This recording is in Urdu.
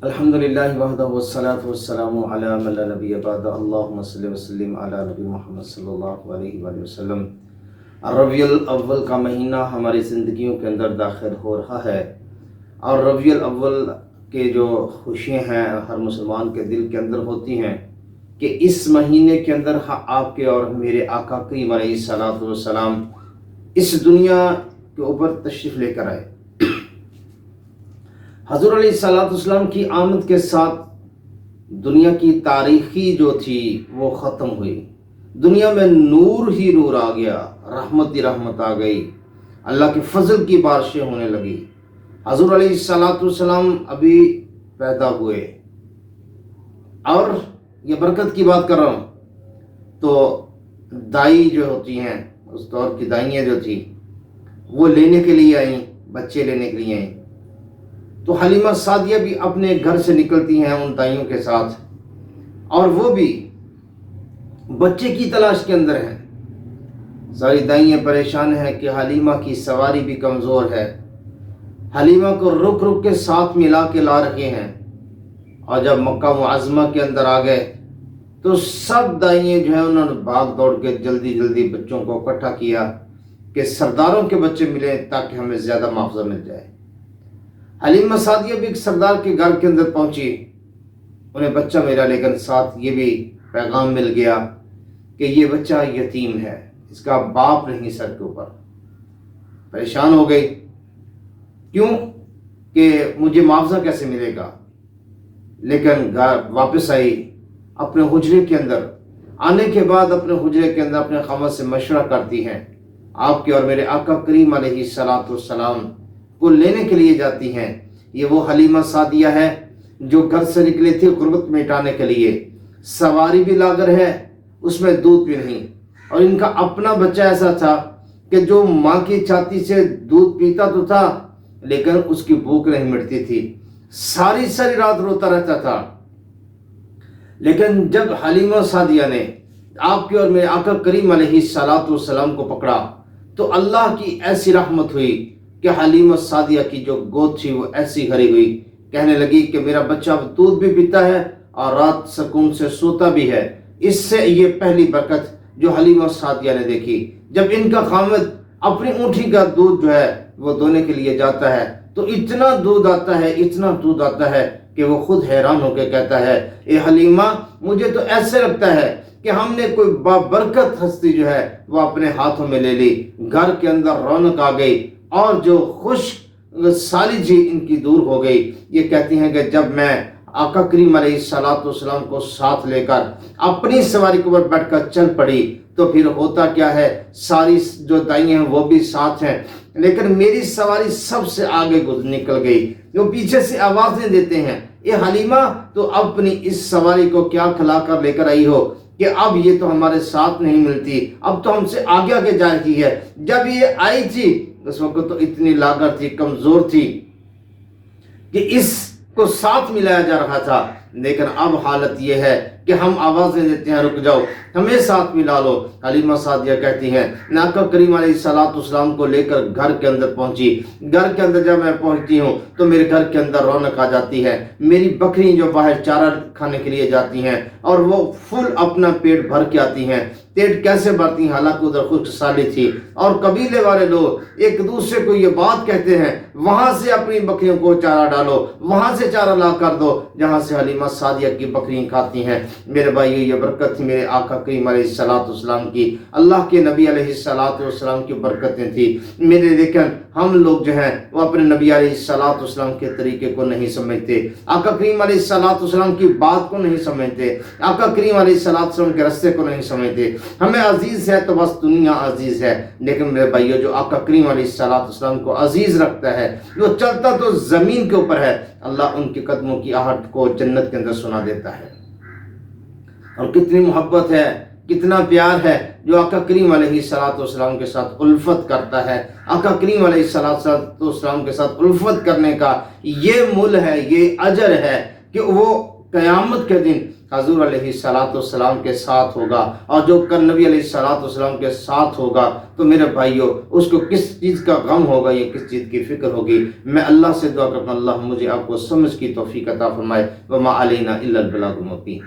الحمدللہ وحدہ والصلاة والسلام علی من لا نبی بعد اللہم صلی وسلم علی نبی محمد صلی اللہ علیہ وآلہ وسلم۔ ربیع الاول کا مہینہ ہماری زندگیوں کے اندر داخل ہو رہا ہے، اور ربیع الاول کے جو خوشیاں ہیں ہر مسلمان کے دل کے اندر ہوتی ہیں کہ اس مہینے کے اندر آپ کے اور میرے آقا کریم علیہ الصلوۃ والسلام اس دنیا کے اوپر تشریف لے کر آئے۔ حضور علیہ السلام کی آمد کے ساتھ دنیا کی تاریخی جو تھی وہ ختم ہوئی، دنیا میں نور ہی نور آ گیا، رحمت ہی رحمت آ گئی، اللہ کے فضل کی بارشیں ہونے لگی۔ حضور علیہ السلام ابھی پیدا ہوئے، اور یہ برکت کی بات کر رہا ہوں تو دائی جو ہوتی ہیں، اس دور کی دائیاں جو تھی وہ لینے کے لیے آئیں، بچے لینے کے لیے آئیں، تو حلیمہ سعدیہ بھی اپنے گھر سے نکلتی ہیں ان دائیوں کے ساتھ، اور وہ بھی بچے کی تلاش کے اندر ہیں۔ ساری دائیاں پریشان ہیں کہ حلیمہ کی سواری بھی کمزور ہے، حلیمہ کو رک رک کے ساتھ ملا کے لا رکھے ہیں۔ اور جب مکہ معظمہ کے اندر آ گئے تو سب دائیاں جو ہیں انہوں نے بھاگ دوڑ کے جلدی جلدی بچوں کو اکٹھا کیا کہ سرداروں کے بچے ملیں تاکہ ہمیں زیادہ معاوضہ مل جائے۔ حلیمہ سعدیہ بھی ایک سردار کے گھر کے اندر پہنچی، انہیں بچہ ملا، لیکن ساتھ یہ بھی پیغام مل گیا کہ یہ بچہ یتیم ہے، اس کا باپ نہیں سر کے اوپر۔ پریشان ہو گئی، کیوں کہ مجھے معاوضہ کیسے ملے گا؟ لیکن گھر واپس آئی اپنے حجرے کے اندر۔ آنے کے بعد اپنے حجرے کے اندر اپنے خاوند سے مشورہ کرتی ہیں، آپ کے اور میرے آقا کریم علیہ السلام کو لینے کے لیے جاتی ہیں۔ یہ وہ حلیمہ سعدیہ ہے جو گھر سے نکلی تھی غربت مٹانے کے لیے، سواری بھی لاغر ہے، اس میں دودھ بھی نہیں، اور ان کا اپنا بچہ ایسا تھا کہ جو ماں کی چھاتی سے دودھ پیتا تو تھا لیکن اس کی بھوک نہیں مٹتی تھی، ساری رات روتا رہتا تھا۔ لیکن جب حلیمہ سعدیہ نے آپ کے اور میرے آقا کریم علیہ السلام کو پکڑا تو اللہ کی ایسی رحمت ہوئی کہ حلیمہ سعدیہ کی جو گود تھی وہ ایسی بھری ہوئی، کہنے لگی کہ میرا بچہ اب دودھ بھی پیتا ہے اور رات سکون سے سوتا بھی ہے۔ اس سے یہ پہلی برکت جو حلیمہ سعدیہ نے دیکھی، جب ان کا خاوند اپنی اونٹھی کا دودھ جو ہے وہ دونے کے لیے جاتا ہے تو اتنا دودھ آتا ہے کہ وہ خود حیران ہو کے کہتا ہے، اے حلیمہ، مجھے تو ایسے لگتا ہے کہ ہم نے کوئی بابرکت ہستی جو ہے وہ اپنے ہاتھوں میں لے لی۔ گھر کے اندر رونق آ گئی اور جو خوش سالی جی ان کی دور ہو گئی۔ یہ کہتی ہیں کہ جب میں آقا کریم علیہ السلام کو ساتھ لے کر اپنی سواری کے اوپر بیٹھ کر چل پڑی تو پھر ہوتا کیا ہے، ساری جو دائیں ہیں وہ بھی ساتھ ہیں، لیکن میری سواری سب سے آگے نکل گئی۔ جو پیچھے سے آوازیں دیتے ہیں، اے حلیمہ، تو اپنی اس سواری کو کیا کھلا کر لے کر آئی ہو کہ اب یہ تو ہمارے ساتھ نہیں ملتی، اب تو ہم سے آگے آگے جا رہی ہے۔ جب یہ آئی تھی اس وقت تو اتنی لاغر تھی، کمزور تھی کہ اس کو ساتھ ملایا جا رہا تھا، لیکن اب حالت یہ ہے کہ ہم آوازیں دیتے ہیں، رک جاؤ، ہمیں ساتھ ملا لو۔ حلیمہ سعدیہ کہتی ہیں، میں آقا کریم علیہ السلام کو لے کر گھر کے اندر پہنچی۔ گھر کے اندر جب میں پہنچتی ہوں تو میرے گھر کے اندر رونق آ جاتی ہے، میری بکری جو باہر چارہ کھانے کے لیے جاتی ہیں اور وہ فل اپنا پیٹ بھر کے آتی ہیں۔ پیٹ کیسے بھرتی ہیں؟ حالانکہ ادھر خشک سالی تھی، اور قبیلے والے لوگ ایک دوسرے کو یہ بات کہتے ہیں، وہاں سے اپنی بکریوں کو چارہ ڈالو، وہاں سے چارہ لا کر دو جہاں سے حلیمہ سعدیہ کی بکریاں کھاتی ہیں۔ میرے بھائیو، یہ برکت تھی میرے آقا کریم علیہ السلام کی، اللہ کے نبی علیہ السلام کی برکتیں تھی میرے۔ لیکن ہم لوگ جو ہیں وہ اپنے نبی علیہ السلام کے طریقے کو نہیں سمجھتے، آقا کریم علیہ السلام کی بات کو نہیں سمجھتے، آقا کریم علیہ السلام کے رستے کو نہیں سمجھتے۔ ہمیں عزیز ہے تو بس دنیا عزیز ہے، لیکن میرے بھائیو، جو آقا کریم علیہ السلام کو عزیز رکھتا ہے، جو چلتا تو زمین کے اوپر ہے، اللہ ان کے قدموں کی آہٹ کو جنت کے اندر سنا دیتا ہے۔ اور کتنی محبت ہے، کتنا پیار ہے جو آقا کریم علیہ السلام کے ساتھ الفت کرتا ہے۔ آقا کریم علیہ السلام کے ساتھ الفت کرنے کا یہ مول ہے، یہ اجر ہے کہ وہ قیامت کے دن حضور علیہ السلام کے ساتھ ہوگا، اور جو کل نبی علیہ السلام کے ساتھ ہوگا تو میرے بھائیوں اس کو کس چیز کا غم ہوگا یا کس چیز کی فکر ہوگی۔ میں اللہ سے دعا کرتا ہوں اللہ مجھے آپ کو سمجھ کی توفیق عطا فرمائے۔ وما علینا الا البلاغ المبین۔